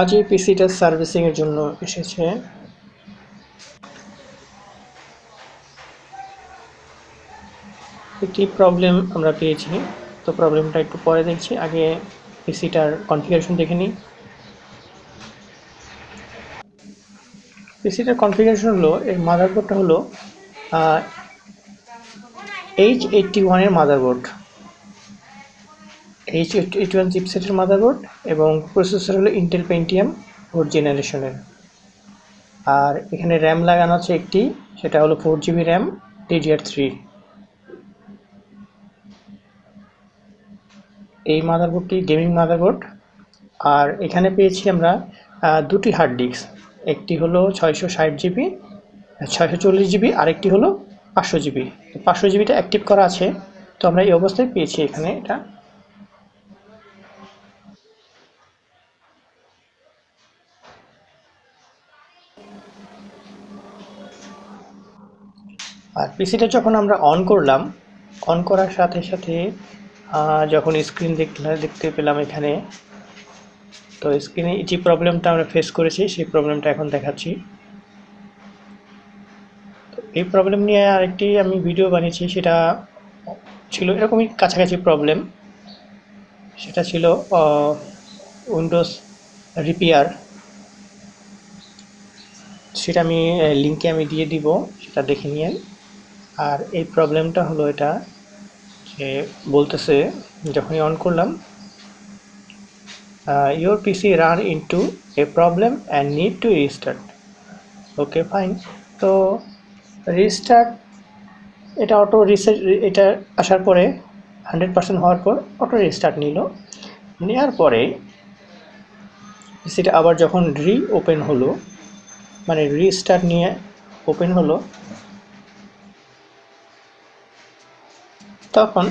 আজ এই পিসিটা সার্ভিসিং এর জন্য এসেছে। একটি প্রবলেম আমরা পেয়েছি, তো প্রবলেমটা একটু পরে দেখছি, আগে পিসিটার কনফিগারেশন দেখে নিই। পিসিটার কনফিগারেশন হলো, এর মাদারবোর্ডটা হলো H81 এর মাদারবোর্ড, H81 চিপসেটের মাদারবোর্ড, এবং প্রসেসর হলো ইন্টেল পেন্টিয়াম 4 জেনারেশনের। আর এখানে র্যাম লাগানো আছে একটি, সেটা হলো 4GB র্যাম DDR3। এই মাদারবোর্ডটি গেমিং মাদারবোর্ড। আর এখানে পেয়েছি আমরা দুটি হার্ড ডিস্ক, একটি হলো 660GB 640GB, আরেকটি হলো 500GB। 500GBটা অ্যাক্টিভ করা আছে, তো আমরা এই অবস্থায় পেয়েছি এখানে এটা। আর পিসিটা যখন আমরা অন করলাম, অন করার সাথে সাথে যখন স্ক্রিন দেখতে পেলাম এখানে, তো স্ক্রিনে যে প্রবলেমটা আমরা ফেস করেছি সেই প্রবলেমটা এখন দেখাচ্ছি। তো এই প্রবলেম নিয়ে আরেকটি আমি ভিডিও বানিয়েছি, সেটা ছিল এরকমই কাছাকাছি প্রবলেম। সেটা ছিল উইন্ডোজ রিপেয়ার, সেটা আমি লিঙ্কে আমি দিয়ে দিব, সেটা দেখে নিন। আর এই প্রবলেমটা হলো এটা যে বলতেছে, যখনই অন করলাম, your PC run into a problem and need to restart. Okay fine. তো রিস্টার্ট, এটা অটো রিসেট, এটা আসার পরে 100% হওয়ার পর অটো রিস্টার্ট নিল। নেওয়ার পরে সেটা আবার যখন ওপেন হলো, মানে রিস্টার্ট নিয়ে ওপেন হলো, তখন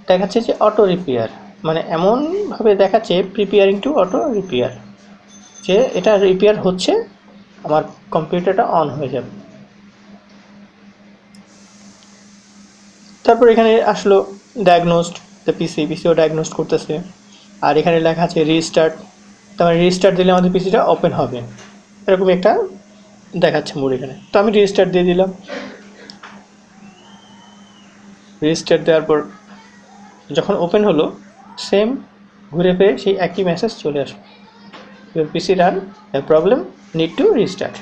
দেখাচ্ছে যে অটো রিপেয়ার, মানে এমনভাবে দেখাচ্ছে প্রিপেয়ারিং টু অটো রিপেয়ার, যে এটা রিপেয়ার হচ্ছে, আমার কম্পিউটারটা অন হয়ে যাবে। তারপর এখানে আসলো ডায়াগনোস্ট দ্য পিসিও ডায়াগনোস্ট করতেছে। আর এখানে লেখা আছে রিস্টার্ট, তারপরে রিস্টার্ট দিলে আমাদের পিসিটা ওপেন হবে, এরকম একটা দেখাচ্ছে মোড এখানে। তো আমি রিস্টার্ট দিয়ে দিলাম। রিস্টার্ট দেওয়ার পর যখন ওপেন হলো, সেম ঘুরে ফিরে সেই একই মেসেজ চলে আসবে, your PC run A problem, need to restart.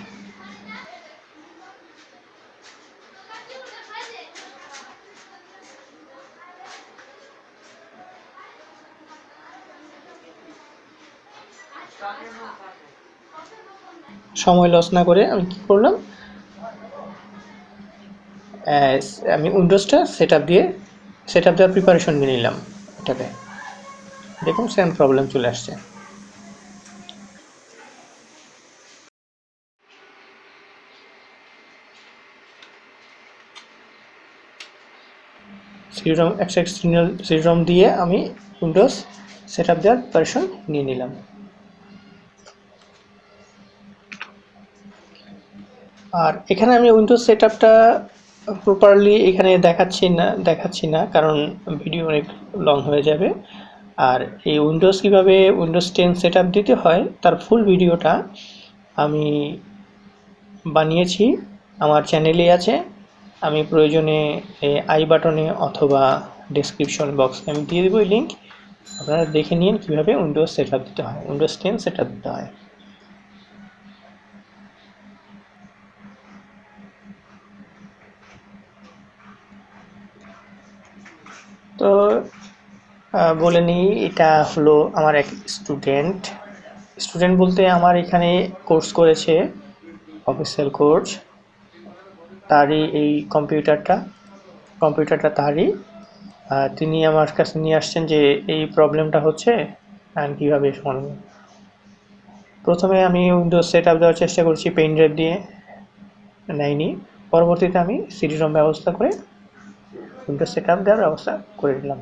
সময় লস না করে আমি কি করলাম, আমি উইন্ডোজটা সেট আপ দেওয়ার প্রিপারেশন নিয়ে নিলাম এটাতে। দেখুন সেম প্রবলেম চলে আসছে। সিডিরম দিয়ে আমি উইন্ডোজ সেট আপ দেওয়ার প্রিপারেশন নিয়ে নিলাম। আর এখানে আমি উইন্ডোজ সেট আপটা প্রপারলি এখানে দেখাচ্ছি না, কারণ ভিডিও অনেক লং হয়ে যাবে। আর এই কীভাবে উইন্ডোজ 10 সেট আপ দিতে হয় তার ফুল ভিডিওটা আমি বানিয়েছি, আমার চ্যানেলে আছে। আমি প্রয়োজনে আই বাটনে অথবা ডেসক্রিপশন বক্সে আমি দিয়ে দেবো এই লিঙ্ক, আপনারা দেখে নিন কীভাবে উইন্ডোজ সেট আপ দিতে হয়, উইন্ডোজ 10 সেট আপ দিতে হয়। তো বলে নিই, এটা হলো আমার এক স্টুডেন্ট বলতে আমার এখানে কোর্স করেছে, অফিসিয়াল কোর্স, তারই এই কম্পিউটারটা তারই। তিনি আমার কাছে নিয়ে আসছেন যে এই প্রবলেমটা হচ্ছে আর কীভাবে সমাধান। প্রথমে আমি উইন্ডোজ সেট আপ দেওয়ার চেষ্টা করছি, পেন ড্রাইভ দিয়ে নেয়নি, পরবর্তীতে আমি সিডি-রম ব্যবস্থা করে উইন্ডোজ সেট আপ দেওয়ার ব্যবস্থা করে দিলাম।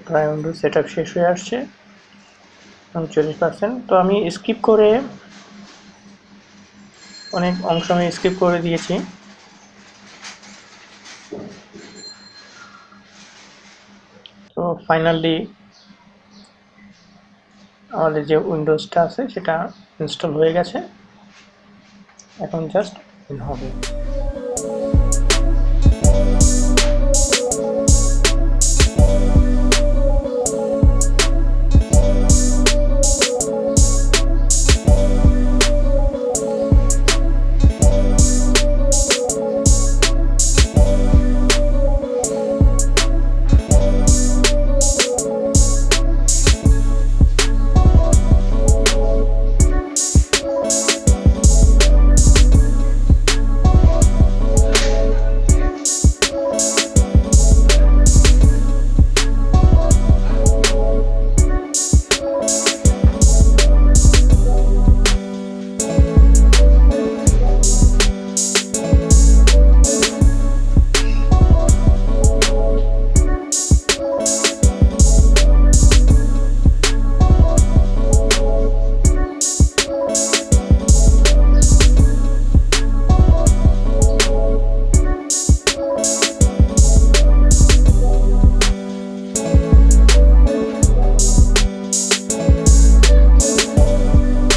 প্রায় উইন্ডোজ সেটআপ শেষ হয়ে আসছে 39%। তো আমি স্কিপ করে অনেক অংশ আমি স্কিপ করে দিয়েছি। তো ফাইনালি আমাদের যে উইন্ডোজটা আছে সেটা ইনস্টল হয়ে গেছে, এখন জাস্ট ওপেন হবে।